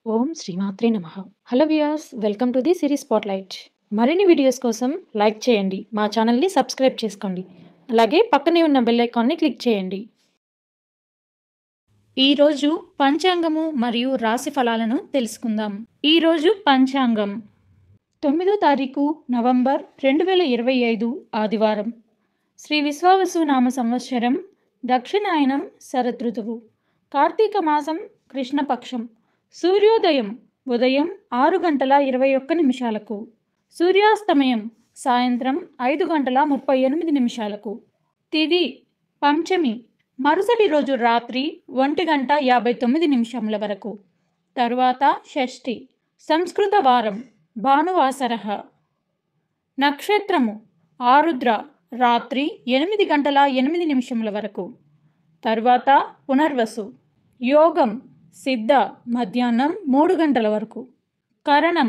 ఓం శ్రీమాత్రే నమః. Hello viewers, welcome to the series spotlight. మరిన్ని వీడియోస్ కోసం లైక్ చేయండి, మా ఛానల్ని సబ్స్క్రైబ్ చేసుకోండి, అలాగే పక్కనే ఉన్న బెల్ ఐకాన్ని క్లిక్ చేయండి. ఈరోజు పంచాంగము మరియు రాశి ఫలాలను తెలుసుకుందాం. ఈరోజు పంచాంగం 9వ తారీఖు నవంబర్ 2025 ఆదివారం. శ్రీ విశ్వావసు నామ సంవత్సరం దక్షిణాయనం శరదృతువు, కార్తీక మాసం కృష్ణపక్షం. సూర్యోదయం ఉదయం 6:21 సూర్యాస్తమయం సాయంత్రం 5:38 తిథి పంచమి, మరుసటి రోజు రాత్రి 1:59 వరకు. తరువాత షష్ఠి, సంస్కృత వారం భానువాసరః. నక్షత్రము ఆరుద్ర, రాత్రి 8:08 వరకు. తరువాత పునర్వసు. యోగం సిద్ధ, మధ్యాహ్నం 3 గంటల వరకు. కరణం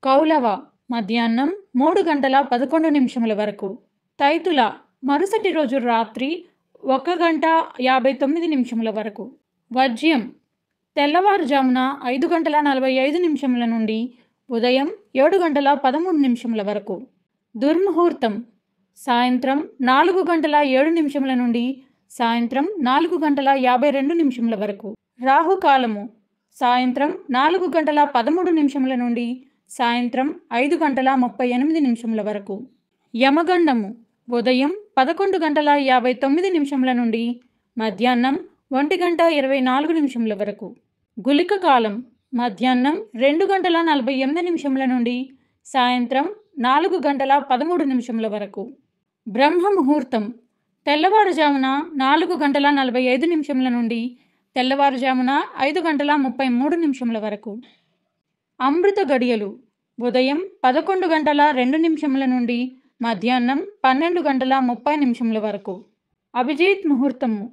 కౌలవ, మధ్యాహ్నం 3:11 వరకు. తైతుల, మరుసటి రోజు రాత్రి 1:59 వరకు. వర్జ్యం తెల్లవారుజామున 5:45 నుండి ఉదయం 7:13 వరకు. దుర్ముహూర్తం సాయంత్రం 4:07 నుండి సాయంత్రం 4:52 వరకు. రాహుకాలము సాయంత్రం 4:13 నుండి సాయంత్రం 5:38 వరకు. యమగండము ఉదయం 11:59 నుండి మధ్యాహ్నం 1:24 వరకు. గుళిక కాలం మధ్యాహ్నం 2:48 నుండి సాయంత్రం 4:13 వరకు. బ్రహ్మ ముహూర్తం తెల్లవారుజామున 4:45 నుండి తెల్లవారుజామున 5:33 వరకు. అమృత గడియలు ఉదయం 11:02 నుండి మధ్యాహ్నం 12:30 వరకు. అభిజిత్ ముహూర్తము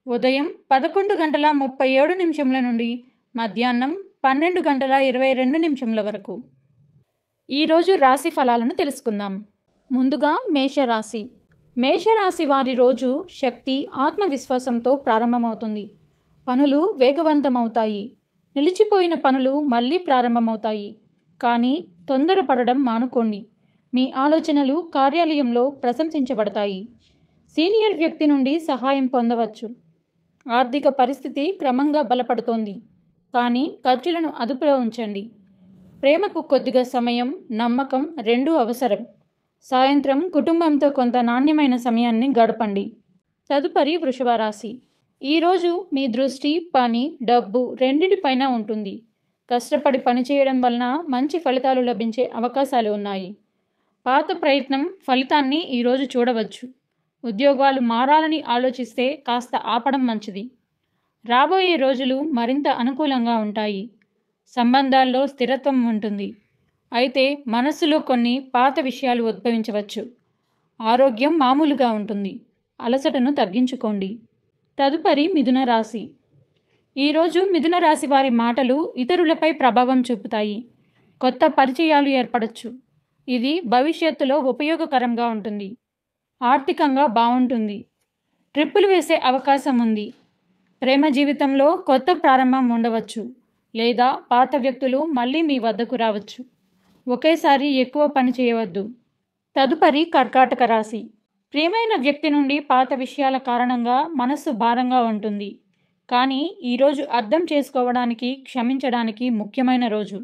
ఉదయం 11:37 నుండి మధ్యాహ్నం 12:22 వరకు. ఈరోజు రాశి ఫలాలను తెలుసుకుందాం. ముందుగా మేషరాశి. మేషరాశి వారి రోజు శక్తి, ఆత్మవిశ్వాసంతో ప్రారంభమవుతుంది. పనులు వేగవంతమవుతాయి. నిలిచిపోయిన పనులు మళ్ళీ ప్రారంభమవుతాయి. కానీ తొందరపడడం మానుకోండి. మీ ఆలోచనలు కార్యాలయంలో ప్రశంసించబడతాయి. సీనియర్ వ్యక్తి నుండి సహాయం పొందవచ్చు. ఆర్థిక పరిస్థితి క్రమంగా బలపడుతోంది, కానీ ఖర్చులను అదుపులో ఉంచండి. ప్రేమకు కొద్దిగా సమయం, నమ్మకం రెండూ అవసరం. సాయంత్రం కుటుంబంతో కొంత నాణ్యమైన సమయాన్ని గడపండి. తదుపరి వృషభ రాశి. ఈరోజు మీ దృష్టి పని, డబ్బు రెండింటిపైన ఉంటుంది. కష్టపడి పనిచేయడం వలన మంచి ఫలితాలు లభించే అవకాశాలు ఉన్నాయి. పాత ప్రయత్నం ఫలితాన్ని ఈరోజు చూడవచ్చు. ఉద్యోగాలు మారాలని ఆలోచిస్తే కాస్త ఆపడం మంచిది. రాబోయే రోజులు మరింత అనుకూలంగా ఉంటాయి. సంబంధాల్లో స్థిరత్వం ఉంటుంది. అయితే మనస్సులో కొన్ని పాత విషయాలు ఉద్భవించవచ్చు. ఆరోగ్యం మామూలుగా ఉంటుంది. అలసటను తగ్గించుకోండి. తదుపరి మిథున రాశి. ఈరోజు మిథున రాశి వారి మాటలు ఇతరులపై ప్రభావం చూపుతాయి. కొత్త పరిచయాలు ఏర్పడవచ్చు. ఇది భవిష్యత్తులో ఉపయోగకరంగా ఉంటుంది. ఆర్థికంగా బాగుంటుంది. ట్రిప్పులు వేసే అవకాశం ఉంది. ప్రేమ జీవితంలో కొత్త ప్రారంభం ఉండవచ్చు, లేదా పాత వ్యక్తులు మళ్ళీ మీ వద్దకు రావచ్చు. ఒకేసారి ఎక్కువ పని చేయవద్దు. తదుపరి కర్కాటక రాశి. ప్రియమైన వ్యక్తి నుండి పాత విషయాల కారణంగా మనస్సు భారంగా ఉంటుంది. కానీ ఈరోజు అర్థం చేసుకోవడానికి, క్షమించడానికి ముఖ్యమైన రోజు.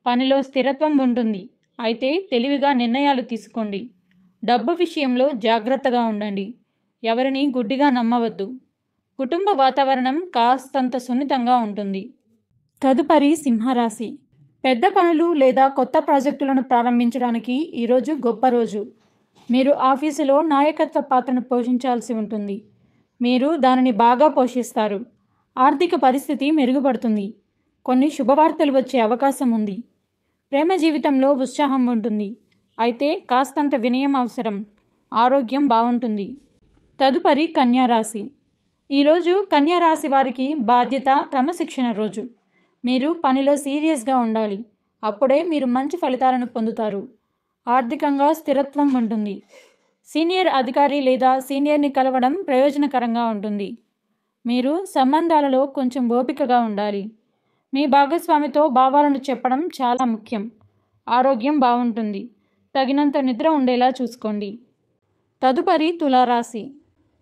పనిలో స్థిరత్వం ఉంటుంది. అయితే తెలివిగా నిర్ణయాలు తీసుకోండి. డబ్బు విషయంలో జాగ్రత్తగా ఉండండి. ఎవరిని గుడ్డిగా నమ్మవద్దు. కుటుంబ వాతావరణం కాస్తంత సున్నితంగా ఉంటుంది. తదుపరి సింహరాశి. పెద్ద పనులు లేదా కొత్త ప్రాజెక్టులను ప్రారంభించడానికి ఈరోజు గొప్ప రోజు. మీరు ఆఫీసులో నాయకత్వ పాత్రను పోషించాల్సి ఉంటుంది. మీరు దానిని బాగా పోషిస్తారు. ఆర్థిక పరిస్థితి మెరుగుపడుతుంది. కొన్ని శుభవార్తలు వచ్చే అవకాశం ఉంది. ప్రేమ జీవితంలో ఉత్సాహం ఉంటుంది. అయితే కాస్తంత వినయం అవసరం. ఆరోగ్యం బాగుంటుంది. తదుపరి కన్యారాశి. ఈరోజు కన్యారాశి వారికి బాధ్యత, క్రమశిక్షణ రోజు. మీరు పనిలో సీరియస్గా ఉండాలి. అప్పుడే మీరు మంచి ఫలితాలను పొందుతారు. ఆర్థికంగా స్థిరత్వం ఉంటుంది. సీనియర్ అధికారి లేదా సీనియర్ని కలవడం ప్రయోజనకరంగా ఉంటుంది. మీరు సంబంధాలలో కొంచెం ఓపికగా ఉండాలి. మీ భాగస్వామితో భావాలను చెప్పడం చాలా ముఖ్యం. ఆరోగ్యం బాగుంటుంది. తగినంత నిద్ర ఉండేలా చూసుకోండి. తదుపరి తులారాశి.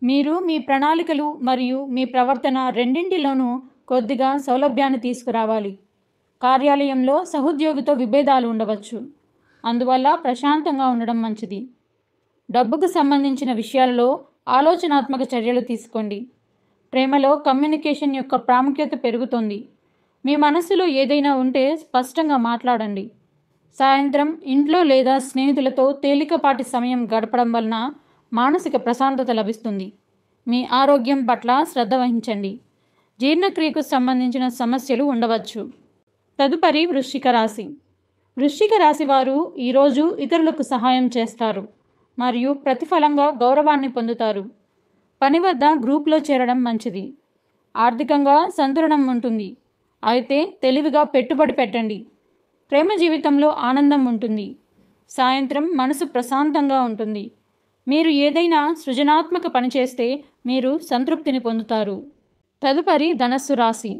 మీరు మీ ప్రణాళికలు మరియు మీ ప్రవర్తన రెండింటిలోనూ కొద్దిగా సౌలభ్యాన్ని తీసుకురావాలి. కార్యాలయంలో సహోద్యోగితో విభేదాలు ఉండవచ్చు. అందువల్ల ప్రశాంతంగా ఉండడం మంచిది. డబ్బుకు సంబంధించిన విషయాలలో ఆలోచనాత్మక చర్యలు తీసుకోండి. ప్రేమలో కమ్యూనికేషన్ యొక్క ప్రాముఖ్యత పెరుగుతుంది. మీ మనస్సులో ఏదైనా ఉంటే స్పష్టంగా మాట్లాడండి. సాయంత్రం ఇంట్లో లేదా స్నేహితులతో తేలికపాటి సమయం గడపడం వలన మానసిక ప్రశాంతత లభిస్తుంది. మీ ఆరోగ్యం పట్ల శ్రద్ధ వహించండి. జీర్ణక్రియకు సంబంధించిన సమస్యలు ఉండవచ్చు. తదుపరి వృశ్చిక రాశి. వృశ్చిక రాశి వారు ఈరోజు ఇతరులకు సహాయం చేస్తారు మరియు ప్రతిఫలంగా గౌరవాన్ని పొందుతారు. పని వద్ద గ్రూప్లో చేరడం మంచిది. ఆర్థికంగా సంతులనం ఉంటుంది. అయితే తెలివిగా పెట్టుబడి పెట్టండి. ప్రేమ జీవితంలో ఆనందం ఉంటుంది. సాయంత్రం మనసు ప్రశాంతంగా ఉంటుంది. మీరు ఏదైనా సృజనాత్మక పని చేస్తే మీరు సంతృప్తిని పొందుతారు. తదుపరి ధనస్సు రాశి.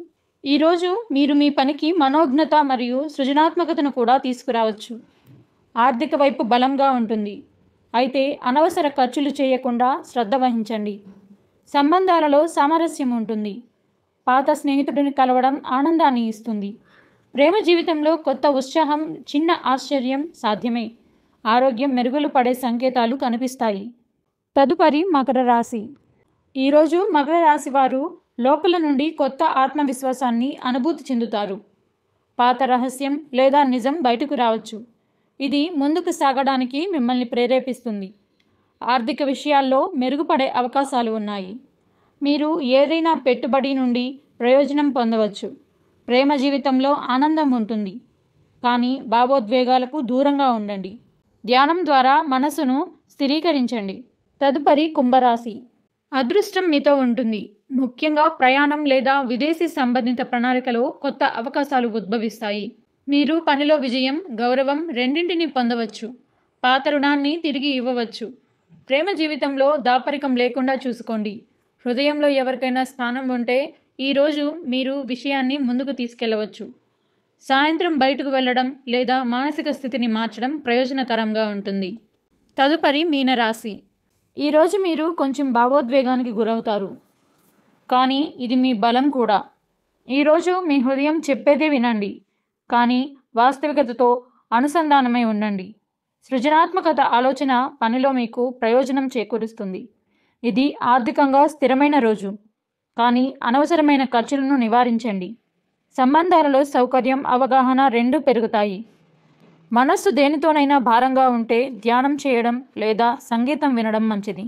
ఈరోజు మీరు మీ పనికి మనోజ్ఞత మరియు సృజనాత్మకతను కూడా తీసుకురావచ్చు. ఆర్థిక వైపు బలంగా ఉంటుంది. అయితే అనవసర ఖర్చులు చేయకుండా శ్రద్ధ వహించండి. సంబంధాలలో సామరస్యం ఉంటుంది. పాత స్నేహితుడిని కలవడం ఆనందాన్ని ఇస్తుంది. ప్రేమ జీవితంలో కొత్త ఉత్సాహం, చిన్న ఆశ్చర్యం సాధ్యమే. ఆరోగ్యం మెరుగులు పడే సంకేతాలు కనిపిస్తాయి. తదుపరి మకర రాశి. ఈరోజు మకర రాశి వారు లోపల నుండి కొత్త ఆత్మవిశ్వాసాన్ని అనుభూతి చెందుతారు. పాత రహస్యం లేదా నిజం బయటకు రావచ్చు. ఇది ముందుకు సాగడానికి మిమ్మల్ని ప్రేరేపిస్తుంది. ఆర్థిక విషయాల్లో మెరుగుపడే అవకాశాలు ఉన్నాయి. మీరు ఏదైనా పెట్టుబడి నుండి ప్రయోజనం పొందవచ్చు. ప్రేమ జీవితంలో ఆనందం ఉంటుంది. కానీ భావోద్వేగాలకు దూరంగా ఉండండి. ధ్యానం ద్వారా మనసును స్థిరీకరించండి. తదుపరి కుంభరాశి. అదృష్టం మీతో ఉంటుంది. ముఖ్యంగా ప్రయాణం లేదా విదేశీ సంబంధిత ప్రణాళికలో కొత్త అవకాశాలు ఉద్భవిస్తాయి. మీరు పనిలో విజయం, గౌరవం రెండింటినీ పొందవచ్చు. పాత రుణాన్ని తిరిగి ఇవ్వవచ్చు. ప్రేమ జీవితంలో దాపరికం లేకుండా చూసుకోండి. హృదయంలో ఎవరికైనా స్థానం ఉంటే ఈరోజు మీరు విషయాన్ని ముందుకు తీసుకెళ్లవచ్చు. సాయంత్రం బయటకు వెళ్ళడం లేదా మానసిక స్థితిని మార్చడం ప్రయోజనకరంగా ఉంటుంది. తదుపరి మీనరాశి. ఈరోజు మీరు కొంచెం భావోద్వేగానికి గురవుతారు, కానీ ఇది మీ బలం కూడా. ఈరోజు మీ హృదయం చెప్పేదే వినండి, కానీ వాస్తవికతతో అనుసంధానమై ఉండండి. సృజనాత్మకత ఆలోచన పనిలో మీకు ప్రయోజనం చేకూరుస్తుంది. ఇది ఆర్థికంగా స్థిరమైన రోజు, కానీ అనవసరమైన ఖర్చులను నివారించండి. సంబంధాలలో సౌకర్యం, అవగాహన రెండూ పెరుగుతాయి. మనస్సు దేనితోనైనా భారంగా ఉంటే ధ్యానం చేయడం లేదా సంగీతం వినడం మంచిది.